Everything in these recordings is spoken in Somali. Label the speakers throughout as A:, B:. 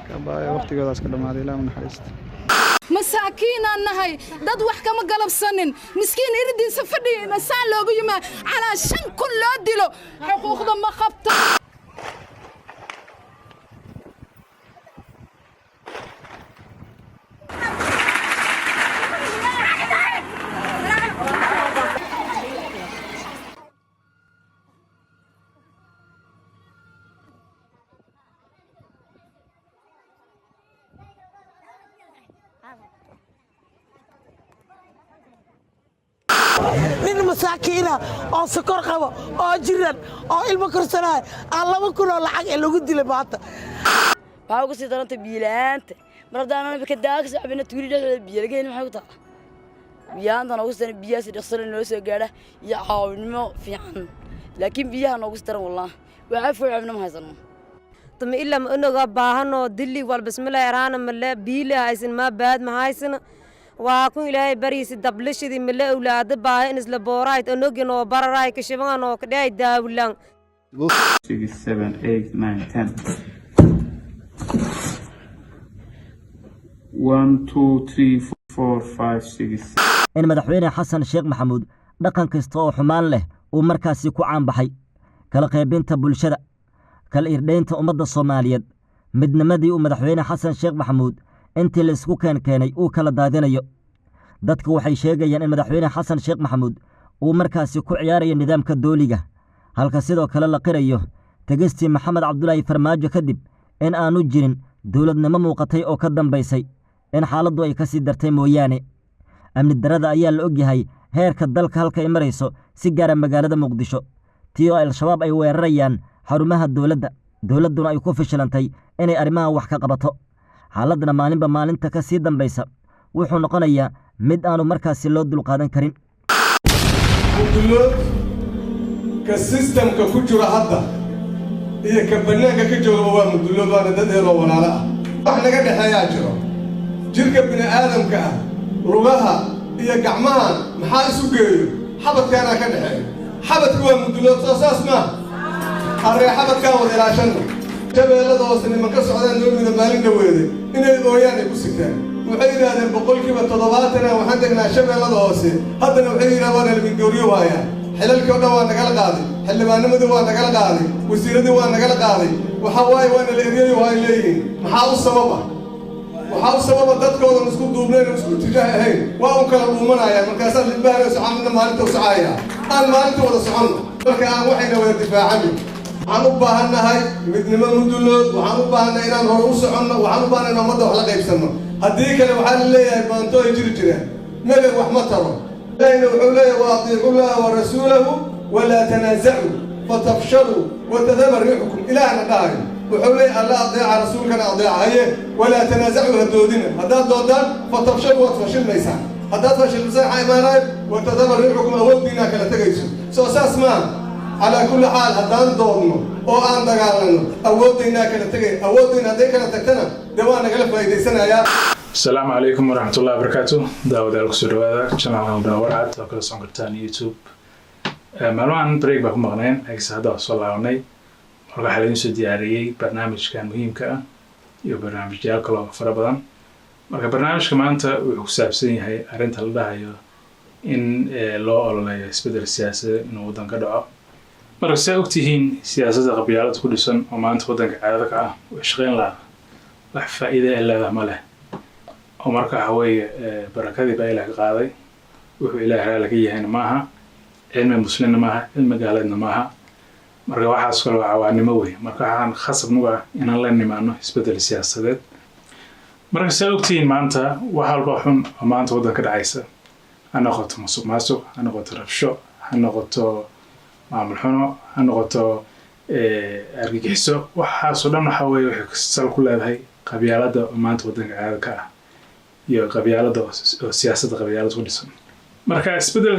A: كبايا وقتي قداس كدمادي لا من حريست
B: مساكين أنهاي دد وحكة ما قلب سنن مسكين يردي سفدي نسال لو يما على شن كل أدلو حقوق ما خبط
C: من مساكينة أو سكر قوة أو جيران أو المكرسناي الله كله لعق اللي قد لي بعطة.
D: waxaa uga sii daranta biilaanta maradaana bikadaag saabina tuulida biilageen maxay u tahay biyaanta ugu sii biyaasi dhaqsan loo soo gaara iyo caawinimo fiican laakiin biyaha ugu sii daran wallaah waxa fuucabna ma haysano
E: tama illa ma inaga baahano dilli wal bismillaah raana mala biila haysan ma baad ma haysan waa ku ilaahay bariisi dablashidi mala awlaad baahan isla boorayd anagino bararay ka shibaan oo ka dhay daawlan
F: 6 7 8 9 10 1 2 3 4 5 6
G: in madaxweyne xasan sheekh maxamuud dhaqan kasta oo xumaan leh uu markaasi ku caan baxay kala qaybinta bulshada kala irdheynta ummadda Soomaaliyeed midnimadii uu madaxweyne xasan sheekh maxamuud intii la isku keenay uu kala daadinayo dadku waxay sheegayaan in madaxweyne xasan sheekh maxamuud uu markaasi ku ciyaarayo nidaamka dooliga halka sidoo kale la qirayo tagistii maxamed cabdullaahi farmaajo kadib in aanu jirin dawladnimo muuqatay oo ka dambaysay in xaaladdu ay ka sii dartay mooyaane amni darada ayaa la og yahay heerka dalka halka ay marayso si gaara magaalada muqdisho tii oo al-shabaab ay weerarayaan xarumaha dawladduna ay ku fashilantay inay arrimaha wax ka qabato xaaladna maalinba maalinta ka sii dambaysa wuxuu noqonayaa mid aanu markaasi loo dulqaadan karin
H: ka systemka ku jira hadda iyo ka bannaanka ka jooga waa mudullood waana dad heeloo walaalo ah wax naga dhexeeyaa jiro jirka bini aadamka ah lugaha iyo gacmaha maxaa isu geeyo xabadkaana ka dhexeeyo xabadku waa mudullood soo saas ma arre xabadkaan wada ilaashanno shabeellada hoose niman ka socdaan noomida maalin dhaweede inay ooyaan ay ku sigtaan waxay yidhaahdeen 70% waxaan degnaa shabeellada hoose haddana waxay yidhahdeen waa nalmingooriyo waayaan حلالك وده وانا قال قاضي حل ما نمدي وانا قال قاضي وسيردي وانا قال قاضي وحواي وانا الاريري وهاي ليه محاول السببه وحاول السببه دتك ولا مسكون دوبلين مسكون تجاه هي واو كلا دومنا يا مركز البحر وسعنا مالته وسعايا انا مالته ولا سعنا marka aan waxayna wada difaacano waxaan u baahanahay midnimo mudullood waxaan u baahanahay inaan hor u soconno waxaan u baahanahay ummadda wax la qaybsano haddii kale waxaa leeyahay baanto ay jiri jireen meel wax ma taro لأنه حوله وأطيعوا الله ورسوله ولا تنازعوا فتفشلوا وتذهب ريحكم إلى أن قائم وحوله الله أطيع رسولك أنا أطيع هي ولا تنازعوا هدودنا هذا دودان فتفشلوا وتفشل ميسان هذا تفشل ميسان حيمانا وتذهب ريحكم أودنا كلا تجيسوا سوساس ما على كل حال هذا دورنا أو أن دعالنا أودنا كلا تجي أودنا ذيك كلا تكتنا دوانا كلا فايدة سنة يا
F: السلام عليكم ورحمة الله وبركاته داود الكسر هذا channel داورات وكل سانكرتان يوتيوب معلومة بريك بكم مغنين أكس هذا وصل عني مرة حالين سدياري برنامج كان مهم كأ يو برنامج جال كلا فربضان مرة برنامج كمان أنت وحساب سني هاي أرنت هذا هاي إن لا ولا يسبدل السياسة إنه ودن كدعاء مرة سأكتهين سياسة قبيلة كل سنة وما أنت ودن كعادة كأ وشغين لا فائدة إلا ذا ماله ومركا حوي بركادي بقى إلى قاضي وهو إلى هلا كيهن معها علم المسلمين معها علم قالنا معها مركا واحد سكر وعواني موي مركا عن خصب نوع إن الله إني معنا يثبت السياسة ذات مركا سألوكتين معناتها واحد بحون معناتها وده كده عيسى أنا قلت مسوق أنا قلت رفشو أنا قلت معمل حنو أنا قلت أرجع حسو واحد صدام حوي وحكسل كل هذه قبيلة معناتها وده قاعد كه iyo qabyaalada oo siyaasadda qabyaalada ku dhisan marka isbedel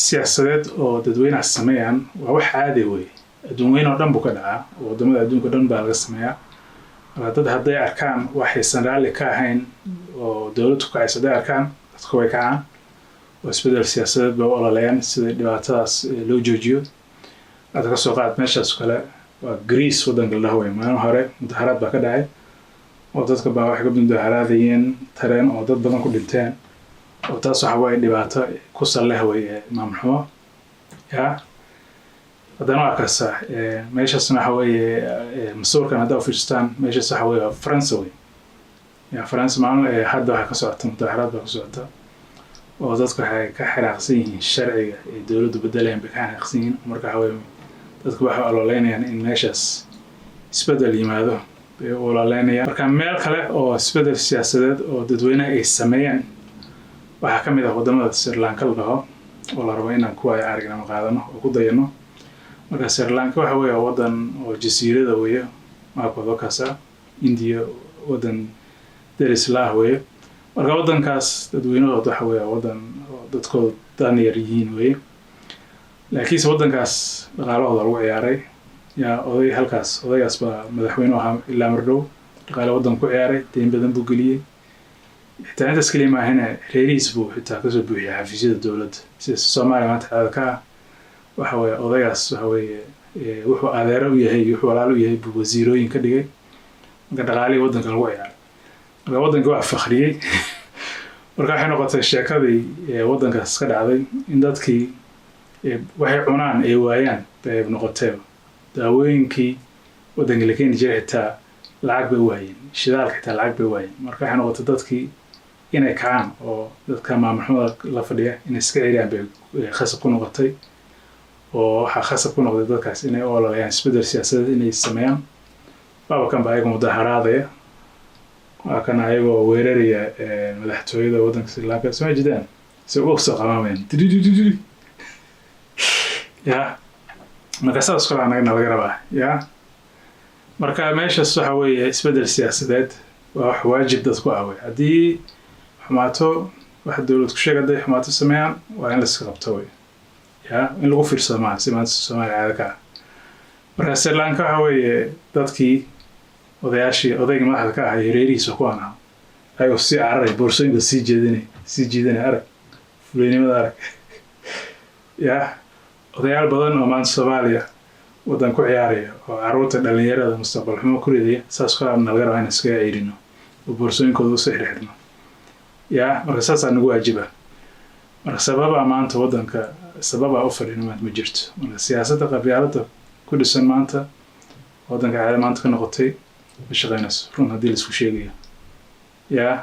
F: siyaasadeed oo dadweynaha sameeyaan waa wax caadi weey adduunka oo dhan buu ka dhacaa wadamada adduunka dhan baa laga sameeyaa marka dad hadday arkaan waxaysan raalli ka ahayn oo dawladdu ka haysaday arkaan dadku way kacaan oo isbedel siyaasadeed baa ololayn sida dhibaatadaas loo joojiyo hadda ka soo qaad meeshaas kale waa Greece wadanka la haway maalin hore mudaharaad baa ka dhacay oo dadka baa waxay ka mudaharaadayeen tareen oo dad badan ku dhinteen oo taas waxa way dhibaato ku saleh way maamul xumo yaa haddana waa kasa meeshaasna waxa weeye masuulkan hadda u fiirstaan meeshaas waxa weeye France way yaa France maalin hadda waxa ka socota mudaharaad baa ka socota oo dadku waxay ka xiraaqsan yihiin sharciga ee dawladdu bedelayaan bay ka xiraaqsan yihiin marka waxa weeye dadku waxay ololeynayaan in meeshaas isbedel yimaado bay ololeynayaan marka meel kale oo isbedel siyaasadeed oo dadweynaha ay sameeyaan waxaa ka mid ah wadamada Sri Lanka la dhaho oo la rabo inaan kuwa ay aragnimo qaadano oo ku dayano marka Sri Lanka waxa weeye wadan oo jasiirada weeye maakooda kasa India wadan deris la weeye marka wadankaas dadweynahooda waxa weeye wadan dadkooda dan yar yihiin weeye laakiin wadankaas dhaqaalahooda lagu ciyaaray yaa odaygaas baa madaxweynuhu ahaa ilaa mardhow dhaqaale wadan ku ciyaaray deyn badan buu geliyay xitaa intaas kaliya ma ahayna reerihiis buu xitaa kasoo buuxiyay xafiisyada dowladda sida Soomaaliya maanta caada ka ah waxa weeye odaygaas waxa weeye wuxuu adeero u yahay wuxuu walaalo u yahay buu wasiirooyin ka dhigay marka dhaqaalihii wadanka lagu ciyaaray marka wadanka waa fakhriyay marka waxay noqotay sheekadii wadankaas ka dhacday in dadkii waxay cunaan ay waayaan bay noqotay daawooyinkii wadanka la keeni jiray xitaa lacag bay waayeen shidaalka xitaa lacag bay waayeen marka waxay noqotay dadkii inay kacaan oo dadka maamulxumada la fadhiya inay iska ciriyaan bay khasab ku noqotay oo waxaa khasab ku noqday dadkaas inay ololayaan isbedel siyaasadeed inay sameeyaan baabakan baa ayaga mudaharaadaya waa kan ayagoo weeraraya madaxtooyada wadanka Sri Lanka soo jeedaan si uu soo qamaameen yaa marka saas kala anaga laga rabaa yaa marka meeshaas waxa weeye isbedel siyaasadeed waa wax waajib dadku ah way haddii xumaato wax dawlad ku sheegay xumaato sameeyaan waa in la iska qabto way yaa in lagu fiirsado ma si maanta Soomaaliya caada ka marka Sri Lanka waxa weeye dadkii odayga madaxda ka ah reerihiisa ku ana ayuu si cararay boorsooyinka sii jeedinay arag fulinimada arag yaa odayaal badan oo maanta Soomaaliya wadan ku ciyaaraya oo carruurta dhalinyarada mustaqbal xumo ku ridaya saas kala naga rabaa in iska ciirino oo boorsooyinkooda u soo xirxirno yaa marka saas aan ugu waajiba marka sababa maanta wadanka sababa u fadhino ma jirto marka siyaasadda qabyaaladda ku dhisan maanta wadanka caada maanta ka noqotay shaqeynayso run haddii la isku sheegayo yaa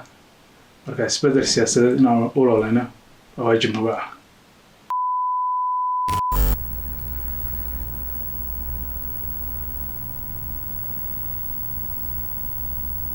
F: marka isbedel siyaasadeed inaan u ololayno waa waajib naga ah